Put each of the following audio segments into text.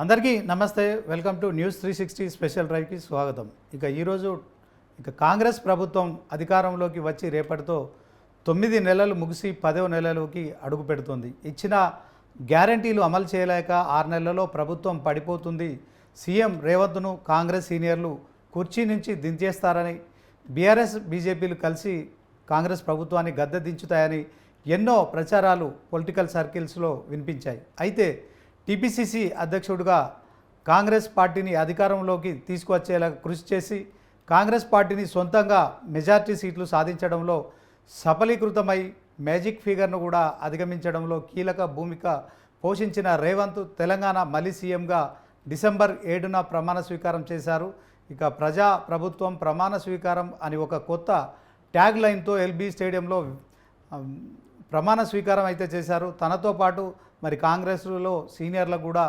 అందరికీ నమస్తే. Welcome to news 360 special డ్రైవ్కి స్వాగతం. ఈరోజు కాంగ్రెస్ ప్రభుత్వం అధికారంలోకి వచ్చి రేపటితో 9 నెలలు ముగిసి 10వ నెలలోకి అడుగు పెడుతుంది. ఇచ్చిన గ్యారంటీలు అమలు చేయలేక 6 నెలల్లో ప్రభుత్వం పడిపోతుంది. సీఎం రేవంత్ను కాంగ్రెస్ సీనియర్లు కుర్చీ నుంచి దించేస్తారని, బీఆర్ఎస్ బీజేపీలు కలిసి కాంగ్రెస్ ప్రభుత్వాన్ని గద్దె దించుతాయని ఎన్నో ప్రచారాలు పొలిటికల్ సర్కిల్స్లో వినిపించాయి. అయితే టీపీసీసీ అధ్యక్షుడిగా కాంగ్రెస్ పార్టీని అధికారంలోకి తీసుకువచ్చేలా కృషి చేసి కాంగ్రెస్ పార్టీని సొంతంగా మెజార్టీ సీట్లు సాధించడంలో సఫలీకృతమై మ్యాజిక్ ఫిగర్ను కూడా అధిగమించడంలో కీలక భూమిక పోషించిన రేవంత్ తెలంగాణ మళ్ళీ సీఎంగా డిసెంబర్ 7న ప్రమాణ స్వీకారం చేశారు. ప్రజా ప్రభుత్వం ప్రమాణ స్వీకారం అని ఒక కొత్త ట్యాగ్ లైన్తో ఎల్బీ స్టేడియంలో ప్రమాణ స్వీకారం అయితే చేశారు. తనతో పాటు కాంగ్రెస్లో సీనియర్లకు కూడా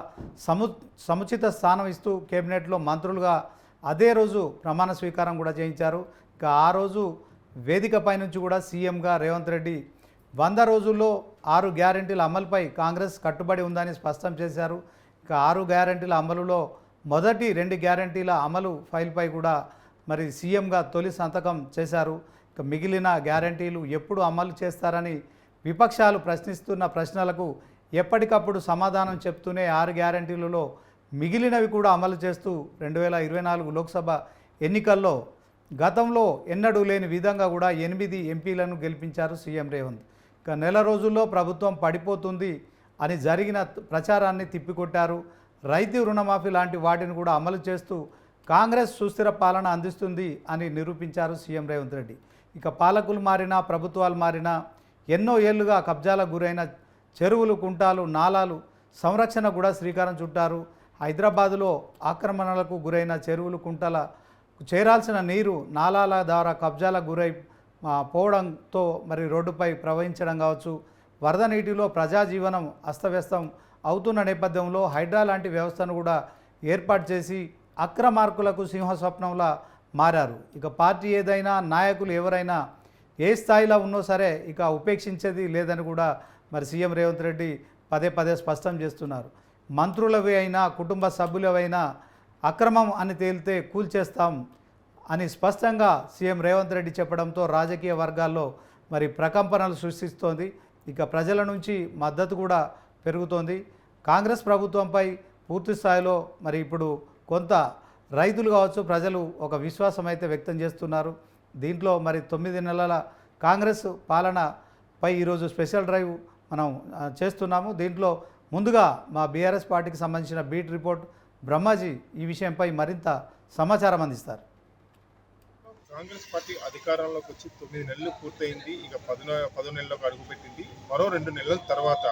సముచిత స్థానం ఇస్తూ కేబినెట్లో మంత్రులుగా అదే రోజు ప్రమాణ స్వీకారం కూడా చేయించారు. ఆ రోజు వేదికపై నుంచి కూడా సీఎంగా రేవంత్ రెడ్డి 100 రోజుల్లో 6 గ్యారెంటీల అమలుపై కాంగ్రెస్ కట్టుబడి ఉందని స్పష్టం చేశారు. 6 గ్యారెంటీల అమలులో మొదటి 2 గ్యారెంటీల అమలు ఫైల్పై కూడా సీఎంగా తొలి సంతకం చేశారు. మిగిలిన గ్యారెంటీలు ఎప్పుడు అమలు చేస్తారని విపక్షాలు ప్రశ్నిస్తున్న ప్రశ్నలకు ఎప్పటికప్పుడు సమాధానం చెప్తూనే 6 గ్యారెంటీలలో మిగిలినవి కూడా అమలు చేస్తూ 2024 లోక్సభ ఎన్నికల్లో గతంలో ఎన్నడూ లేని విధంగా కూడా 8 ఎంపీలను గెలిపించారు సీఎం రేవంత్. నెల రోజుల్లో ప్రభుత్వం పడిపోతుంది అని జరిగిన ప్రచారాన్ని తిప్పికొట్టారు. రైతు రుణమాఫీ లాంటి వాటిని కూడా అమలు చేస్తూ కాంగ్రెస్ సుస్థిర పాలన అందిస్తుంది అని నిరూపించారు సీఎం రేవంత్ రెడ్డి. పాలకులు మారినా ప్రభుత్వాలు మారినా ఎన్నో ఏళ్లుగా కబ్జాలకు గురైన చెరువులు, కుంటాలు, నాలాలు సంరక్షణ కూడా శ్రీకారం చుట్టారు. హైదరాబాదులో ఆక్రమణలకు గురైన చెరువులు, కుంటల చేరాల్సిన నీరు నాలాల ద్వారా కబ్జాలకు గురై పోవడంతో రోడ్డుపై ప్రవహించడం కావచ్చు, వరద నీటిలో ప్రజాజీవనం అస్తవ్యస్తం అవుతున్న నేపథ్యంలో హైడ్రా లాంటి వ్యవస్థను కూడా ఏర్పాటు చేసి అక్రమార్కులకు సింహస్వప్నంలా మారారు. పార్టీ ఏదైనా, నాయకులు ఎవరైనా ఏ స్థాయిలో ఉన్నో సరే ఉపేక్షించేది లేదని కూడా సీఎం రేవంత్ రెడ్డి పదే పదే స్పష్టం చేస్తున్నారు. మంత్రులవి అయినా, కుటుంబ సభ్యులవైనా అక్రమం అని తేలితే కూల్చేస్తాం అని స్పష్టంగా సీఎం రేవంత్ రెడ్డి చెప్పడంతో రాజకీయ వర్గాల్లో ప్రకంపనలు సృష్టిస్తోంది. ప్రజల నుంచి మద్దతు కూడా పెరుగుతోంది. కాంగ్రెస్ ప్రభుత్వంపై పూర్తి స్థాయిలో ఇప్పుడు కొంత రైతులు కావచ్చు, ప్రజలు ఒక విశ్వాసం అయితే వ్యక్తం చేస్తున్నారు. దీంట్లో 9 నెలల కాంగ్రెస్ పాలనపై ఈరోజు స్పెషల్ డ్రైవ్ మనం చేస్తున్నాము. దీంట్లో ముందుగా మా బీఆర్ఎస్ పార్టీకి సంబంధించిన బీట్ రిపోర్ట్ బ్రహ్మాజీ ఈ విషయంపై మరింత సమాచారం అందిస్తారు. కాంగ్రెస్ పార్టీ అధికారంలోకి వచ్చి 9 నెలలు పూర్తయింది. 10 నెలలకు అడుగుపెట్టింది. మరో 2 నెలల తర్వాత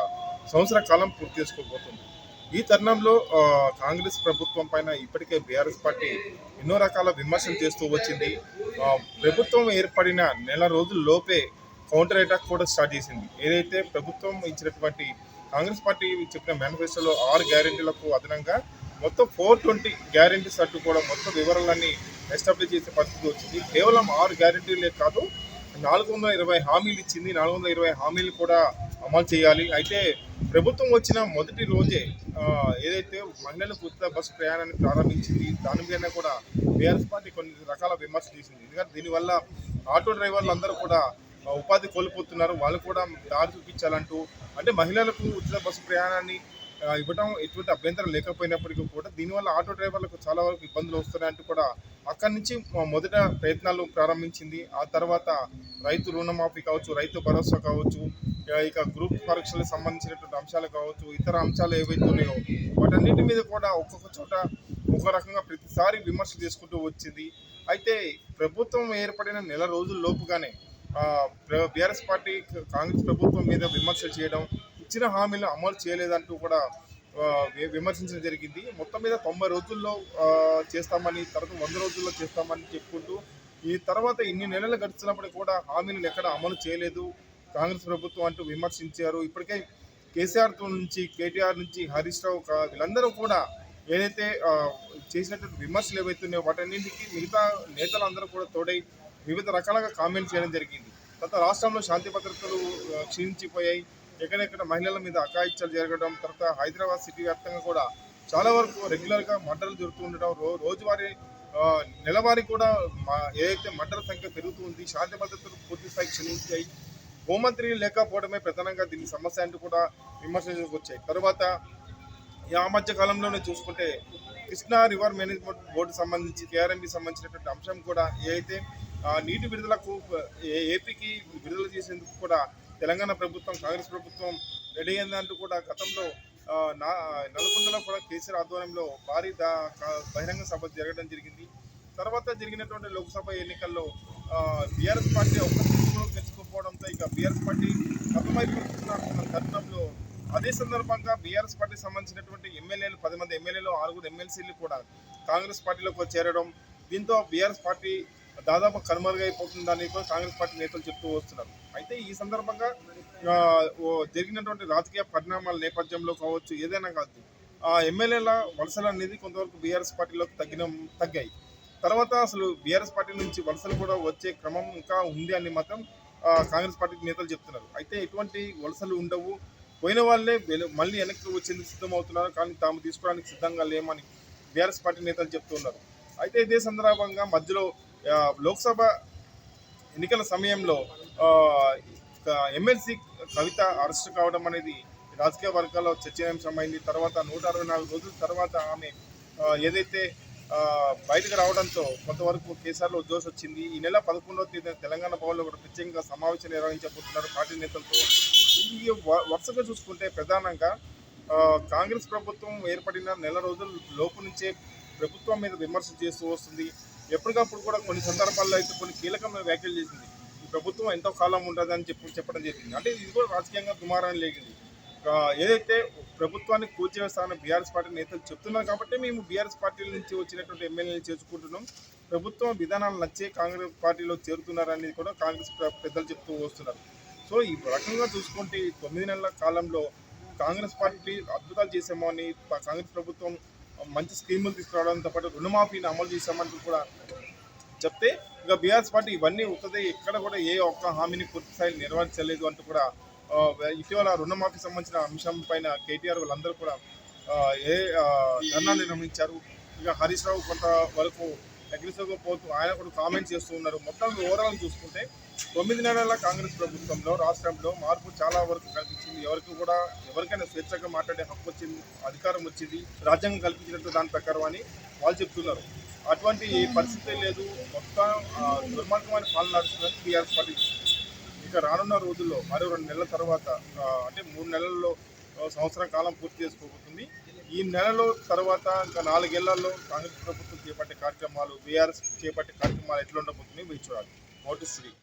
సంవత్సర కాలం పూర్తి చేసుకోబోతుంది. ఈ తరుణంలో కాంగ్రెస్ ప్రభుత్వం పైన ఇప్పటికే బీఆర్ఎస్ పార్టీ ఎన్నో రకాల విమర్శలు చేస్తూ వచ్చింది. ప్రభుత్వం ఏర్పడిన నెల రోజుల్లోపే కౌంటర్ అటాక్ కూడా స్టార్ట్ చేసింది. ఏదైతే ప్రభుత్వం ఇచ్చినటువంటి కాంగ్రెస్ పార్టీ చెప్పిన మేనిఫెస్టోలో 6 గ్యారెంటీలకు అదనంగా మొత్తం 420 గ్యారెంటీస్ అంటూ కూడా మొత్తం వివరాలన్నీ ఎస్టాబ్లిష్ చేసే పరిస్థితి వచ్చింది. కేవలం 6 గ్యారెంటీలే కాదు, 420 హామీలు ఇచ్చింది. 420 హామీలు కూడా అమలు చేయాలి. అయితే ప్రభుత్వం వచ్చిన మొదటి రోజే ఏదైతే మహిళలకు ఉచిత బస్సు ప్రయాణాన్ని ప్రారంభించింది, దాని మీద కూడా బీఆర్ఎస్ పార్టీ కొన్ని రకాల విమర్శలు చేసింది. ఎందుకంటే దీనివల్ల ఆటో డ్రైవర్లు అందరూ కూడా ఉపాధి కోల్పోతున్నారు, వాళ్ళు కూడా దారి చూపించాలంటూ, అంటే మహిళలకు ఉచిత బస్సు ప్రయాణాన్ని ఇవ్వడం ఎటువంటి అభ్యంతరం లేకపోయినప్పటికీ కూడా దీనివల్ల ఆటో డ్రైవర్లకు చాలా వరకు ఇబ్బందులు వస్తున్నాయంటూ కూడా అక్కడి నుంచి మొదట ప్రయత్నాలు ప్రారంభించింది. ఆ తర్వాత రైతు రుణమాఫీ కావచ్చు, రైతు భరోసా కావచ్చు, గ్రూప్ పరీక్షలకు సంబంధించినటువంటి అంశాలు కావచ్చు, ఇతర అంశాలు ఏవైతే ఉన్నాయో వాటన్నిటి మీద కూడా ఒక్కొక్క చోట ఒక రకంగా ప్రతిసారి విమర్శలు చేసుకుంటూ వచ్చింది. అయితే ప్రభుత్వం ఏర్పడిన నెల రోజుల లోపుగానే బీఆర్ఎస్ పార్టీ కాంగ్రెస్ ప్రభుత్వం మీద విమర్శలు చేయడం, ఇచ్చిన హామీలను అమలు చేయలేదంటూ కూడా విమర్శించడం జరిగింది. మొత్తం మీద 90 రోజుల్లో చేస్తామని, తర్వాత 100 రోజుల్లో చేస్తామని చెప్పుకుంటూ ఈ తర్వాత ఇన్ని నెలలు గడిచినప్పుడు కూడా హామీలను ఎక్కడ అమలు చేయలేదు కాంగ్రెస్ ప్రభుత్వం అంటూ విమర్శించారు. ఇప్పటికే కేసీఆర్ నుంచి, కేటీఆర్ నుంచి, హరీష్ రావు వీళ్ళందరూ కూడా ఏదైతే చేసినటువంటి విమర్శలు ఏవైతే ఉన్నాయో వాటన్నింటికి మిగతా నేతలందరూ కూడా తోడై వివిధ రకాలుగా కామెంట్స్ చేయడం జరిగింది. తర్వాత రాష్ట్రంలో శాంతి భద్రతలు క్షీణించిపోయాయి, ఎక్కడెక్కడ మహిళల మీద అఘాయిత్యాలు జరగడం, తర్వాత హైదరాబాద్ సిటీ వ్యాప్తంగా కూడా చాలా వరకు రెగ్యులర్గా మర్డర్లు జరుగుతూ ఉండడం రోజువారీ నెలవారీ కూడా ఏదైతే మర్డర్ సంఖ్య పెరుగుతూ ఉంది, శాంతి భద్రతలు పూర్తి స్థాయి క్షీణించాయి. హోంమంత్రి లేకపోవడమే ప్రధానంగా దీని సమస్య అంటూ కూడా విమర్శలకు వచ్చాయి. తర్వాత ఆ మధ్య కాలంలోనే చూసుకుంటే కృష్ణా రివర్ మేనేజ్మెంట్ బోర్డు సంబంధించి కేఆర్ఎంబి సంబంధించినటువంటి అంశం కూడా ఏదైతే నీటి విడుదలకు ఏపీకి విడుదల చేసేందుకు కూడా తెలంగాణ ప్రభుత్వం కాంగ్రెస్ ప్రభుత్వం రెడీ అయిందంటూ కూడా గతంలో నల్గొండలో కూడా కేసీఆర్ ఆధ్వర్యంలో భారీ బహిరంగ సభ జరగడం జరిగింది. తర్వాత జరిగినటువంటి లోక్సభ ఎన్నికల్లో బీఆర్ఎస్ పార్టీ ఒక్క సీటు కూడా గెలుచుకోకపోవడంతో ఇక బీఆర్ఎస్ పార్టీ అర్థమైపోతున్న తరుణంలో అదే సందర్భంగా బీఆర్ఎస్ పార్టీకి సంబంధించినటువంటి ఎమ్మెల్యేలు 10 మంది ఎమ్మెల్యేలు 6 ఎమ్మెల్సీలు కూడా కాంగ్రెస్ పార్టీలోకి చేరడం, దీంతో బీఆర్ఎస్ పార్టీ దాదాపు కనుమరుగైపోతుందని కూడా కాంగ్రెస్ పార్టీ నేతలు చెప్తూ వస్తున్నారు. అయితే ఈ సందర్భంగా జరిగినటువంటి రాజకీయ పరిణామాల నేపథ్యంలో కావచ్చు, ఏదైనా కాదు, ఆ ఎమ్మెల్యేల వలసలు అనేది కొంతవరకు బీఆర్ఎస్ పార్టీలోకి తగ్గాయి. తర్వాత అసలు బీఆర్ఎస్ పార్టీ నుంచి వలసలు కూడా వచ్చే క్రమం ఇంకా ఉంది అని మాత్రం కాంగ్రెస్ పార్టీ నేతలు చెప్తున్నారు. అయితే ఎటువంటి వలసలు ఉండవు, పోయిన వాళ్ళే మళ్ళీ వెనక్కి వచ్చేందుకు సిద్ధమవుతున్నారు, కానీ తాము తీసుకోవడానికి సిద్ధంగా లేమని బీఆర్ఎస్ పార్టీ నేతలు చెప్తున్నారు. అయితే ఇదే సందర్భంగా మధ్యలో లోక్సభ ఎన్నికల సమయంలో ఎమ్మెల్సీ కవిత అరెస్ట్ కావడం అనేది రాజకీయ వర్గాల్లో చర్చనీయాంశమైంది. తర్వాత 164 రోజుల తర్వాత ఆమె ఏదైతే బయటకు రావడంతో కొంతవరకు కేసీఆర్లో జోష్ వచ్చింది. ఈ నెల 11వ తేదీన తెలంగాణ భవన్లో కూడా ప్రత్యేకంగా సమావేశం నిర్వహించబోతున్నారు పార్టీ నేతలతో. ఈ వరుసగా చూసుకుంటే ప్రధానంగా కాంగ్రెస్ ప్రభుత్వం ఏర్పడిన నెల రోజుల లోపు నుంచే ప్రభుత్వం మీద విమర్శలు చేస్తూ వస్తుంది. ఎప్పటికప్పుడు కూడా కొన్ని సందర్భాల్లో అయితే కొన్ని కీలకమైన వ్యాఖ్యలు చేసింది. ఈ ప్రభుత్వం ఎంతో కాలం ఉంటుందని చెప్పడం జరిగింది. అంటే ఇది కూడా రాజకీయంగా దుమారాన్ని లేగింది. ఏదైతే ప్రభుత్వాన్ని కూల్చివేస్తామని బీఆర్ఎస్ పార్టీ నేతలు చెప్తున్నారు కాబట్టి మేము బీఆర్ఎస్ పార్టీ నుంచి వచ్చినటువంటి ఎమ్మెల్యేలు చేసుకుంటున్నాం, ప్రభుత్వం విధానాలు నచ్చే కాంగ్రెస్ పార్టీలో చేరుతున్నారనేది కూడా కాంగ్రెస్ పెద్దలు చెప్తూ వస్తున్నారు. సో ఈ రకంగా చూసుకుంటే 9 నెలల కాలంలో కాంగ్రెస్ పార్టీ అద్భుతాలు చేసామో అని కాంగ్రెస్ ప్రభుత్వం మంచి స్కీములు తీసుకురావడంతో పాటు రుణమాఫీని అమలు చేశామంటూ కూడా చెప్తే, ఇక బీఆర్ఎస్ పార్టీ ఇవన్నీ ఉత్తదే ఎక్కడ కూడా ఏ ఒక్క హామీని పూర్తి స్థాయిలో నెరవేర్చలేదు అంటూ కూడా ఇటీవల రుణమాఫీ సంబంధించిన అంశం పైన కేటీఆర్ వాళ్ళందరూ కూడా ధర్నా నిర్వహించారు. ఇక హరీష్ రావు కొంతవరకు అగ్రెసివ్గా పోతూ ఆయన కూడా కామెంట్స్ చేస్తూ ఉన్నారు. మొత్తం ఓవరాల్ చూసుకుంటే 9 నెలల కాంగ్రెస్ ప్రభుత్వంలో రాష్ట్రంలో మార్పు చాలా వరకు కల్పించింది. ఎవరికైనా స్వేచ్ఛగా మాట్లాడే హక్కు వచ్చింది, అధికారం వచ్చింది, రాజ్యాంగం కల్పించినట్టు దాని ప్రకారం అని వాళ్ళు చెప్తున్నారు. అటువంటి పరిస్థితి లేదు, మొత్తం దుర్మార్గమైన పాలన నడుస్తుందని బీఆర్ఎస్ పార్టీ. ఇక రానున్న రోజుల్లో మరో 2 నెలల తర్వాత అంటే 3 నెలల్లో సంవత్సరం కాలం పూర్తి చేసుకోబోతుంది. ఈ నెలలో తర్వాత ఇంకా 4 ఏళ్లలో కాంగ్రెస్ ప్రభుత్వం చేపట్టే కార్యక్రమాలు, బీఆర్ఎస్ చేపట్టే కార్యక్రమాలు ఎట్లా ఉండబోతున్నాయి వేచి చూడాలి. నోటీస్ 3.